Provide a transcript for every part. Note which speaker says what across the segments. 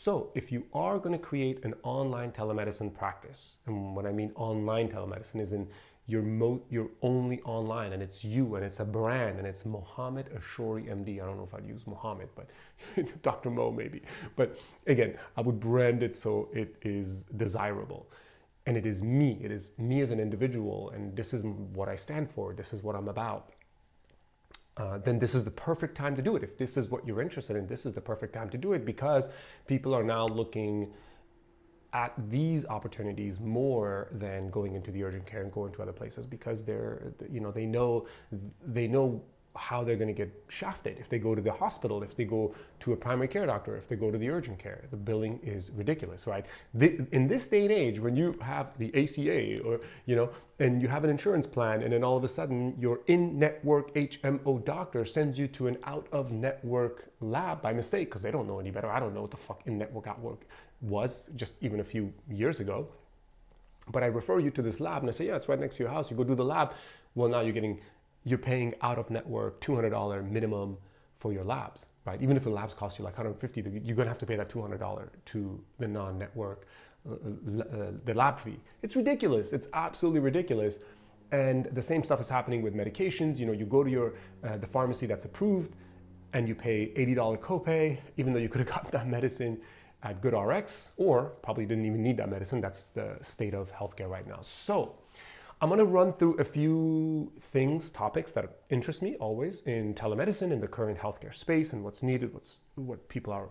Speaker 1: So if you are going to create an online telemedicine practice, and when I mean online telemedicine is in you're only online and it's you and it's a brand and it's Mohammed Ashori MD. I don't know if I'd use Mohammed, but Dr. Mo maybe. But again, I would brand it so it is desirable. And it is me. It is me as an individual, and this is what I stand for. This is what I'm about. Then this is the perfect time to do it. If this is what you're interested in, this is the perfect time to do it, because people are now looking at these opportunities more than going into the urgent care and going to other places, because they know how they're going to get shafted if they go to the hospital, if they go to a primary care doctor, if they go to the urgent care. The billing is ridiculous, right? In this day and age, when you have the ACA or and you have an insurance plan, and then all of a sudden your in-network HMO doctor sends you to an out-of-network lab by mistake because they don't know any better. I don't know what the fuck in-network outwork was just even a few years ago. But I refer you to this lab and I say, yeah, it's right next to your house. You go do the lab. Well, now you're paying out-of-network $200 minimum for your labs, right? Even if the labs cost you like $150, you're gonna have to pay that $200 to the non-network, the lab fee. It's ridiculous. It's absolutely ridiculous. And the same stuff is happening with medications. You go to the pharmacy that's approved and you pay $80 copay, even though you could have gotten that medicine at GoodRx, or probably didn't even need that medicine. That's the state of healthcare right now. So I'm going to run through a few topics that interest me always in telemedicine, in the current healthcare space, and what's needed, what people are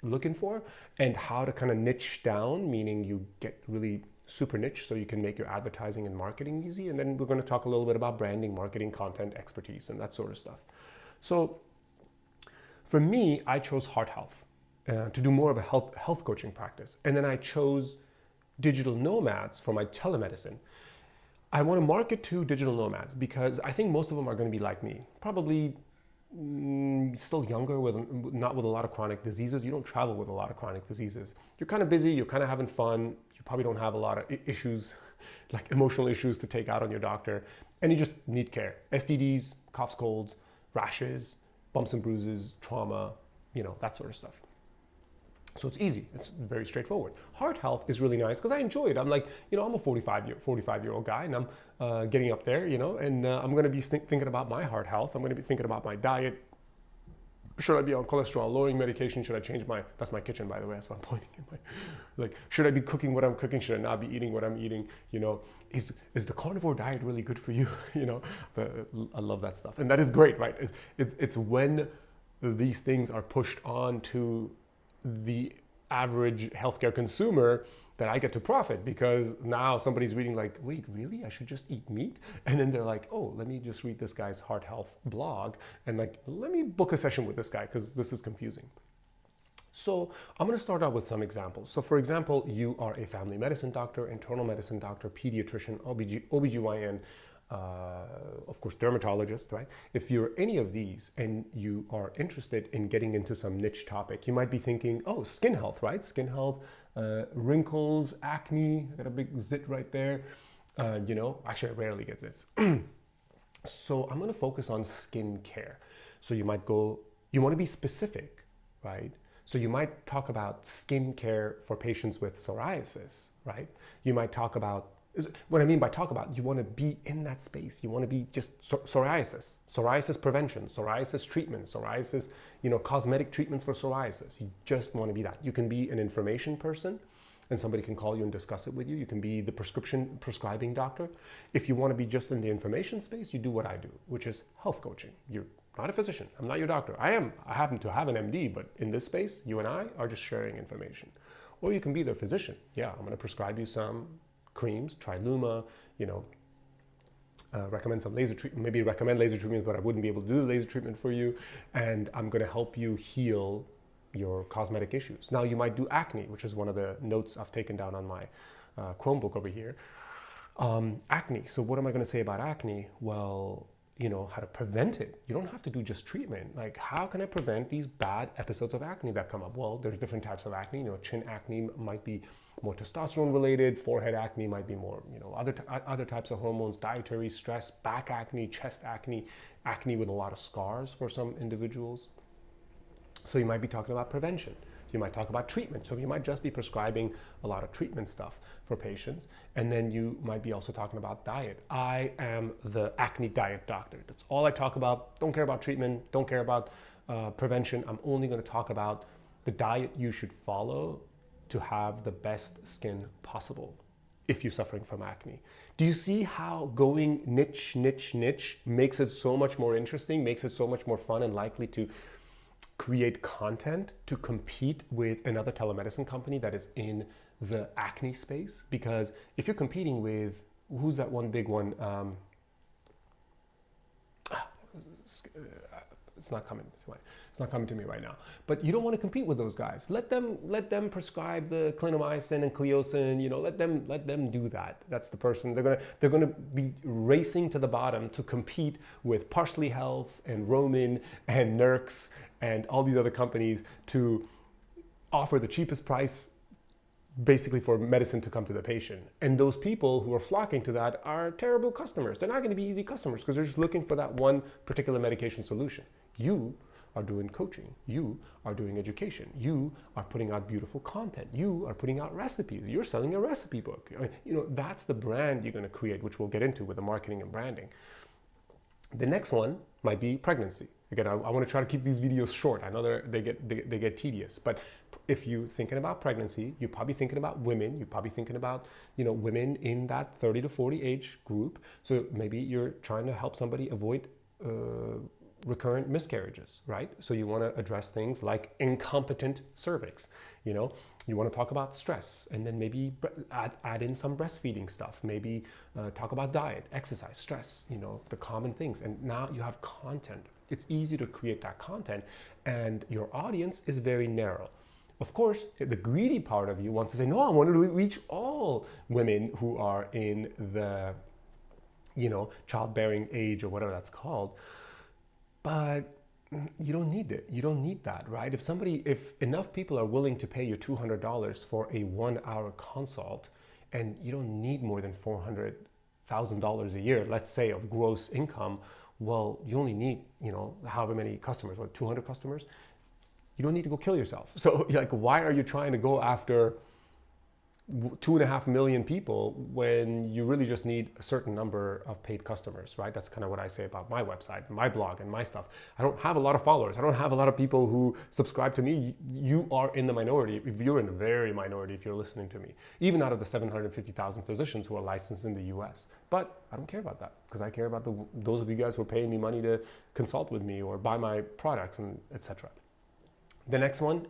Speaker 1: looking for, and how to kind of niche down, meaning you get really super niche so you can make your advertising and marketing easy. And then we're going to talk a little bit about branding, marketing, content, expertise, and that sort of stuff. So for me, I chose heart health to do more of a health coaching practice. And then I chose digital nomads for my telemedicine. I want to market to digital nomads because I think most of them are going to be like me, probably still younger, not with a lot of chronic diseases. You don't travel with a lot of chronic diseases. You're kind of busy, you're kind of having fun, you probably don't have a lot of issues, like emotional issues to take out on your doctor, and you just need care. STDs, coughs, colds, rashes, bumps and bruises, trauma, that sort of stuff. So it's easy. It's very straightforward. Heart health is really nice because I enjoy it. I'm like, I'm a 45-year-old guy, and I'm getting up there, and I'm going to be thinking about my heart health. I'm going to be thinking about my diet. Should I be on cholesterol-lowering medication? Should I change that's my kitchen, by the way. That's what I'm pointing at. Should I be cooking what I'm cooking? Should I not be eating what I'm eating? Is the carnivore diet really good for you? I love that stuff. And that is great, right? It's when these things are pushed on to the average healthcare consumer that I get to profit, because now somebody's reading like, wait, really? I should just eat meat? And then they're like, oh, let me just read this guy's heart health blog and let me book a session with this guy because this is confusing. So I'm going to start out with some examples. So for example, you are a family medicine doctor, internal medicine doctor, pediatrician, OBGYN, of course, dermatologist, right? If you're any of these and you are interested in getting into some niche topic, you might be thinking, oh, skin health, right? Skin health, wrinkles, acne, I got a big zit right there. Actually I rarely get zits. So I'm going to focus on skin care. So you want to be specific, right? So you might talk about skin care for patients with psoriasis, right? You might talk about, what I mean by talk about, you want to be in that space. You want to be just psoriasis prevention, psoriasis treatment, psoriasis, cosmetic treatments for psoriasis. You just want to be that. You can be an information person and somebody can call you and discuss it with you. You can be the prescribing doctor. If you want to be just in the information space, you do what I do, which is health coaching. You're not a physician. I'm not your doctor. I happen to have an MD, but in this space, you and I are just sharing information. Or you can be their physician. Yeah, I'm going to prescribe you some creams, Triluma, recommend some laser treatment, maybe recommend laser treatment, but I wouldn't be able to do the laser treatment for you. And I'm going to help you heal your cosmetic issues. Now you might do acne, which is one of the notes I've taken down on my Chromebook over here. Acne. So what am I going to say about acne? Well, how to prevent it. You don't have to do just treatment. Like, how can I prevent these bad episodes of acne that come up? Well, there's different types of acne. Chin acne might be more testosterone related. Forehead acne might be more, other types of hormones, dietary stress, back acne, chest acne, acne with a lot of scars for some individuals. So you might be talking about prevention. You might talk about treatment. So you might just be prescribing a lot of treatment stuff for patients. And then you might be also talking about diet. I am the acne diet doctor. That's all I talk about. Don't care about treatment. Don't care about prevention. I'm only going to talk about the diet you should follow to have the best skin possible if you're suffering from acne. Do you see how going niche makes it so much more interesting, makes it so much more fun and likely to create content to compete with another telemedicine company that is in the acne space? Because if you're competing with, who's that one big one? It's not coming to me right now. But you don't want to compete with those guys. Let them prescribe the clindamycin and cleocin. Let them do that. That's the person they're gonna be racing to the bottom to compete with Parsley Health and Roman and Nurx and all these other companies to offer the cheapest price basically for medicine to come to the patient. And those people who are flocking to that are terrible customers. They're not going to be easy customers because they're just looking for that one particular medication solution. You are doing coaching. You are doing education. You are putting out beautiful content. You are putting out recipes. You're selling a recipe book. That's the brand you're going to create, which we'll get into with the marketing and branding. The next one might be pregnancy. Again, I want to try to keep these videos short. I know they get tedious, but if you're thinking about pregnancy, you're probably thinking about women. You're probably thinking about women in that 30 to 40 age group. So maybe you're trying to help somebody avoid recurrent miscarriages, right? So you want to address things like incompetent cervix. You want to talk about stress, and then maybe add in some breastfeeding stuff. Maybe talk about diet, exercise, stress. The common things. And now you have content. It's easy to create that content, and your audience is very narrow. Of course, the greedy part of you wants to say, no, I want to reach all women who are in the, childbearing age or whatever that's called. But you don't need it. You don't need that, right? If enough people are willing to pay you $200 for a 1-hour consult, and you don't need more than $400,000 a year, let's say, of gross income, well, you only need, however many customers, 200 customers? You don't need to go kill yourself. So why are you trying to go after 2.5 million people when you really just need a certain number of paid customers, right? That's kind of what I say about my website, my blog, and my stuff. I don't have a lot of followers. I don't have a lot of people who subscribe to me. You are in the minority. You're in the very minority if you're listening to me, even out of the 750,000 physicians who are licensed in the US. But I don't care about that because I care about those of you guys who are paying me money to consult with me or buy my products and etc. The next one,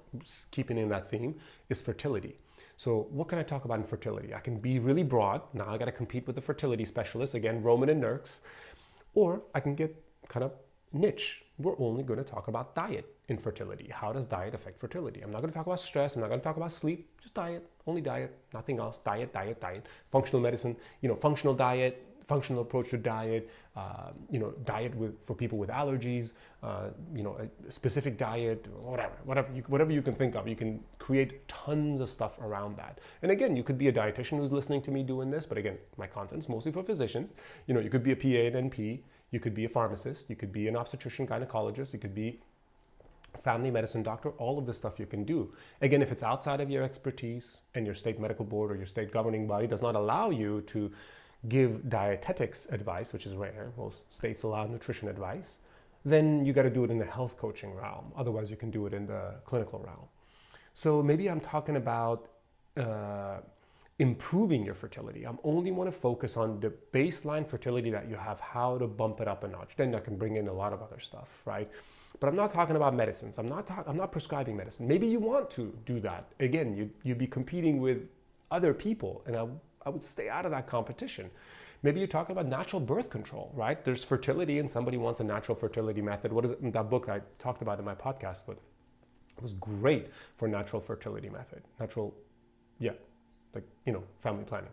Speaker 1: keeping in that theme, is fertility. So what can I talk about in fertility? I can be really broad. Now I got to compete with the fertility specialists, again, Roman and Nurx. Or I can get kind of niche. We're only going to talk about diet in fertility. How does diet affect fertility? I'm not going to talk about stress. I'm not going to talk about sleep. Just diet. Only diet. Nothing else. Diet. Functional medicine, functional diet, functional approach to diet, diet for people with allergies, a specific diet, whatever you can think of. You can create tons of stuff around that. And again, you could be a dietitian who's listening to me doing this, but again, my content's mostly for physicians. You could be a PA and NP, you could be a pharmacist, you could be an obstetrician gynecologist, you could be a family medicine doctor. All of this stuff you can do. Again, if it's outside of your expertise and your state medical board or your state governing body does not allow you to give dietetics advice, which is rare, most states allow nutrition advice, then you got to do it in the health coaching realm. Otherwise, you can do it in the clinical realm. So maybe I'm talking about improving your fertility. I'm only want to focus on the baseline fertility that you have, how to bump it up a notch. Then I can bring in a lot of other stuff, right? But I'm not talking about medicines. I'm not prescribing medicine. Maybe you want to do that. Again, you'd be competing with other people, and I would stay out of that competition. Maybe you're talking about natural birth control, right? There's fertility and somebody wants a natural fertility method. What is it? That book I talked about in my podcast, but it was great for natural fertility method. Family planning.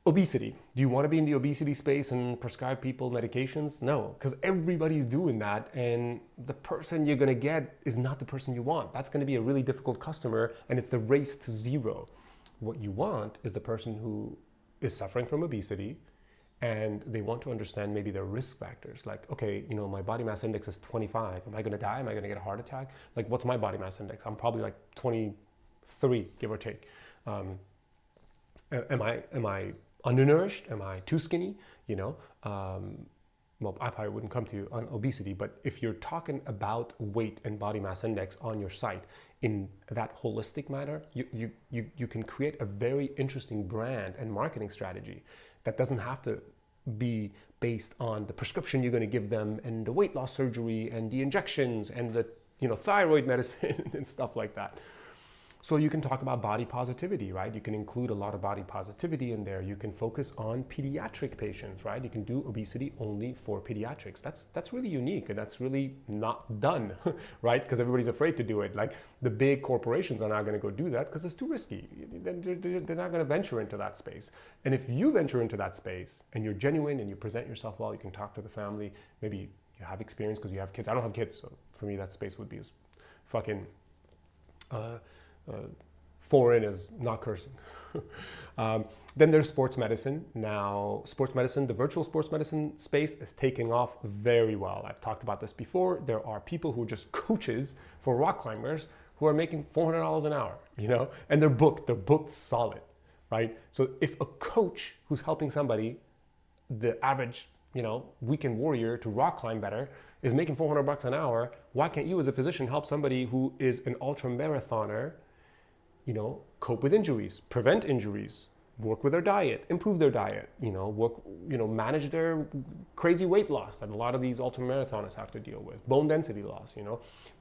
Speaker 1: Obesity. Do you want to be in the obesity space and prescribe people medications? No, because everybody's doing that, and the person you're going to get is not the person you want. That's going to be a really difficult customer, and it's the race to zero. What you want is the person who is suffering from obesity and they want to understand maybe their risk factors. Like, okay, my body mass index is 25. Am I going to die? Am I going to get a heart attack? Like, what's my body mass index? I'm probably like 23, give or take. Am I undernourished? Am I too skinny? Well, I probably wouldn't come to you on obesity, but if you're talking about weight and body mass index on your site in that holistic manner, you can create a very interesting brand and marketing strategy that doesn't have to be based on the prescription you're going to give them and the weight loss surgery and the injections and the thyroid medicine and stuff like that. So you can talk about body positivity, right? You can include a lot of body positivity in there. You can focus on pediatric patients, right? You can do obesity only for pediatrics. That's really unique, and that's really not done, right? Because everybody's afraid to do it. Like, the big corporations are not going to go do that because it's too risky. They're not going to venture into that space. And if you venture into that space and you're genuine and you present yourself well, you can talk to the family. Maybe you have experience because you have kids. I don't have kids, so for me that space would be as fucking foreign as not cursing. Then there's sports medicine. Now, sports medicine, the virtual sports medicine space is taking off very well. I've talked about this before. There are people who are just coaches for rock climbers who are making $400 an hour, and they're booked solid, right? So if a coach who's helping somebody, the average, weekend warrior to rock climb better, is making $400 an hour, why can't you as a physician help somebody who is an ultra marathoner, cope with injuries, prevent injuries, work with their diet, improve their diet, manage their crazy weight loss that a lot of these ultramarathoners have to deal with, bone density loss,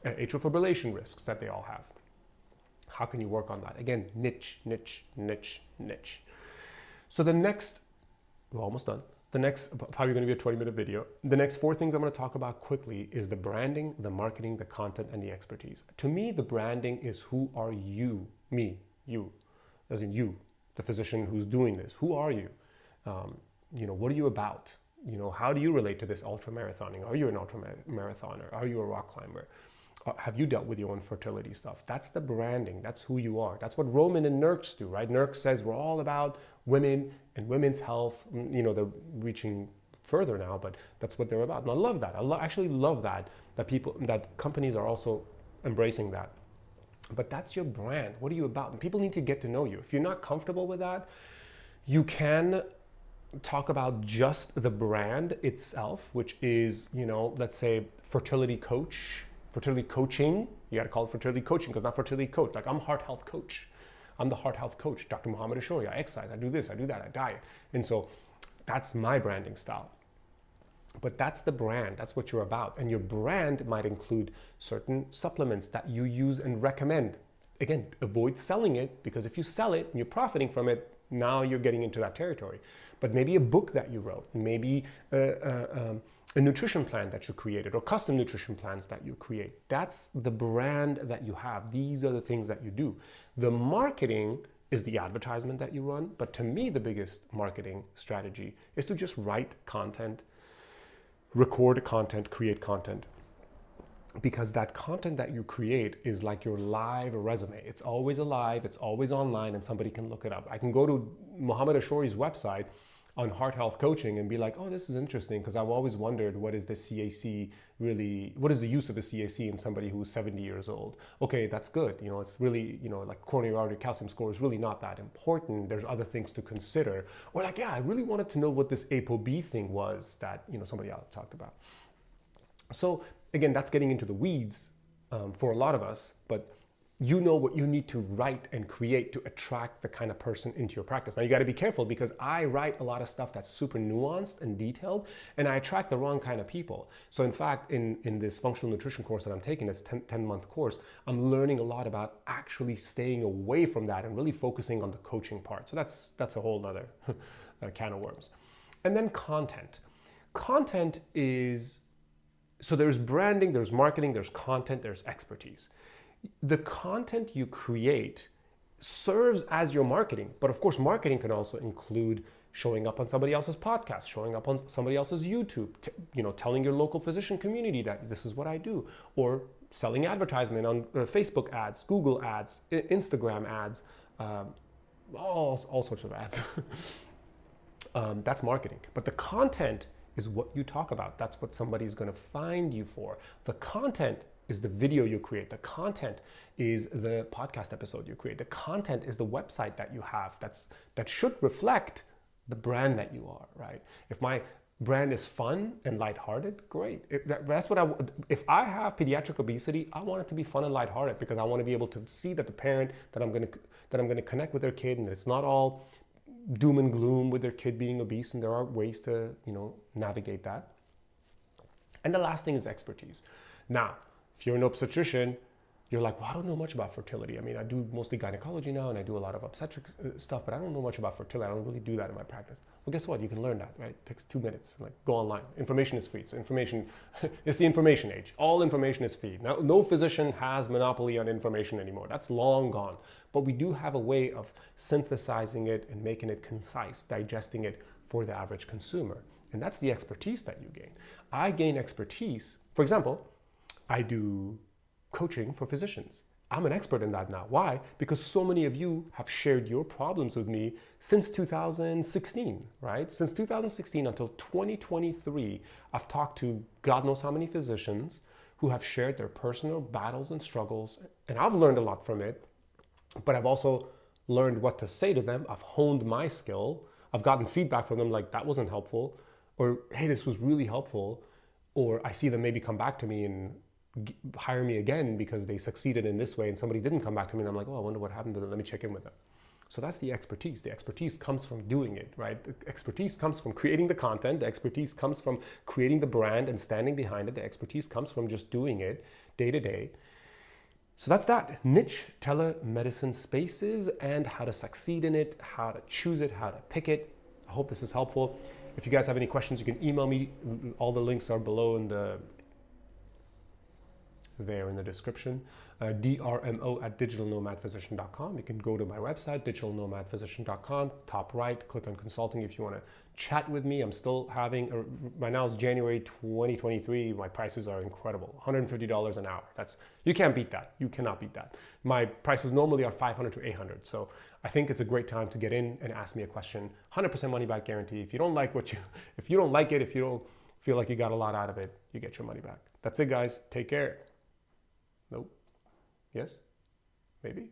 Speaker 1: atrial fibrillation risks that they all have. How can you work on that? Again, niche. So we're almost done. The next, probably going to be a 20-minute video. The next 4 things I'm going to talk about quickly is the branding, the marketing, the content, and the expertise. To me, the branding is who are you, me, you, as in you, the physician who's doing this. Who are you? What are you about? How do you relate to this ultra marathoning? Are you an ultra marathoner? Are you a rock climber? Have you dealt with your own fertility stuff? That's the branding. That's who you are. That's what Roman and Nurx do, right? Nurx says we're all about women and women's health. They're reaching further now, but that's what they're about. And I love that. Actually love that companies are also embracing that. But that's your brand. What are you about? And people need to get to know you. If you're not comfortable with that, you can talk about just the brand itself, which is, let's say fertility coaching. You got to call it fertility coaching because not fertility coach. Like, I'm heart health coach. I'm the heart health coach, Dr. Muhammad Ashori. I exercise, I do this, I do that, I diet. And so that's my branding style. But that's the brand, that's what you're about. And your brand might include certain supplements that you use and recommend. Again, avoid selling it, because if you sell it and you're profiting from it, now you're getting into that territory. But maybe a book that you wrote, maybe a nutrition plan that you created, or custom nutrition plans that you create. That's the brand that you have. These are the things that you do. The marketing is the advertisement that you run, but to me, the biggest marketing strategy is to just write content, record content, create content. Because that content that you create is like your live resume. It's always alive, it's always online, and somebody can look it up. I can go to Muhammad Ashori's website on heart health coaching and be like, oh, this is interesting, because I've always wondered what is the CAC really, what is the use of the CAC in somebody who's 70 years old? Okay, that's good. It's really, like coronary artery calcium score is really not that important. There's other things to consider. Or like, yeah, I really wanted to know what this ApoB thing was that, somebody else talked about. So again, that's getting into the weeds for a lot of us, but you know what you need to write and create to attract the kind of person into your practice. Now you got to be careful, because I write a lot of stuff that's super nuanced and detailed, and I attract the wrong kind of people. So in fact, in this functional nutrition course that I'm taking, it's a 10-month course, I'm learning a lot about actually staying away from that and really focusing on the coaching part. So that's a whole other can of worms. And then content. Content is, so there's branding, there's marketing, there's content, there's expertise. The content you create serves as your marketing, but of course marketing can also include showing up on somebody else's podcast, showing up on somebody else's YouTube, telling your local physician community that this is what I do, or selling advertisement on Facebook ads, Google ads, Instagram ads, all sorts of ads. That's marketing. But the content is what you talk about. That's what somebody's going to find you for. The content is the video you create. The content is the podcast episode you create. The content is the website that you have that should reflect the brand that you are, right? If my brand is fun and lighthearted, great. If I have pediatric obesity, I want it to be fun and lighthearted because I want to be able to see that the parent that I'm going to connect with their kid, and that it's not all doom and gloom with their kid being obese, and there are ways to, navigate that. And the last thing is expertise. Now, if you're an obstetrician, you're like, well, I don't know much about fertility. I mean, I do mostly gynecology now, and I do a lot of obstetric stuff, but I don't know much about fertility. I don't really do that in my practice. Well, guess what? You can learn that, right? It takes 2 minutes. Like, go online. Information is free. So it's the information age. All information is free. Now, no physician has monopoly on information anymore. That's long gone. But we do have a way of synthesizing it and making it concise, digesting it for the average consumer. And that's the expertise that you gain. I gain expertise. For example, I do coaching for physicians. I'm an expert in that now. Why? Because so many of you have shared your problems with me since 2016, right? Since 2016 until 2023, I've talked to God knows how many physicians who have shared their personal battles and struggles, and I've learned a lot from it, but I've also learned what to say to them. I've honed my skill. I've gotten feedback from them like, that wasn't helpful, or hey, this was really helpful, or I see them maybe come back to me and hire me again because they succeeded in this way and somebody didn't come back to me, and I'm like, oh, I wonder what happened to them. Let me check in with them. So that's the expertise. The expertise comes from doing it, right? The expertise comes from creating the content. The expertise comes from creating the brand and standing behind it. The expertise comes from just doing it day to day. So that's that. Niche telemedicine spaces and how to succeed in it, how to choose it, how to pick it. I hope this is helpful. If you guys have any questions, you can email me. All the links are below in the description. drmo@digitalnomadphysician.com. You can go to my website, digitalnomadphysician.com, top right, click on consulting if you want to chat with me. I'm still having, right now it's January 2023, my prices are incredible, $150 an hour. You can't beat that. You cannot beat that. My prices normally are $500 to $800. So I think it's a great time to get in and ask me a question. 100% money back guarantee. If you don't like if you don't like it, if you don't feel like you got a lot out of it, you get your money back. That's it, guys. Take care. Nope. Yes? Maybe?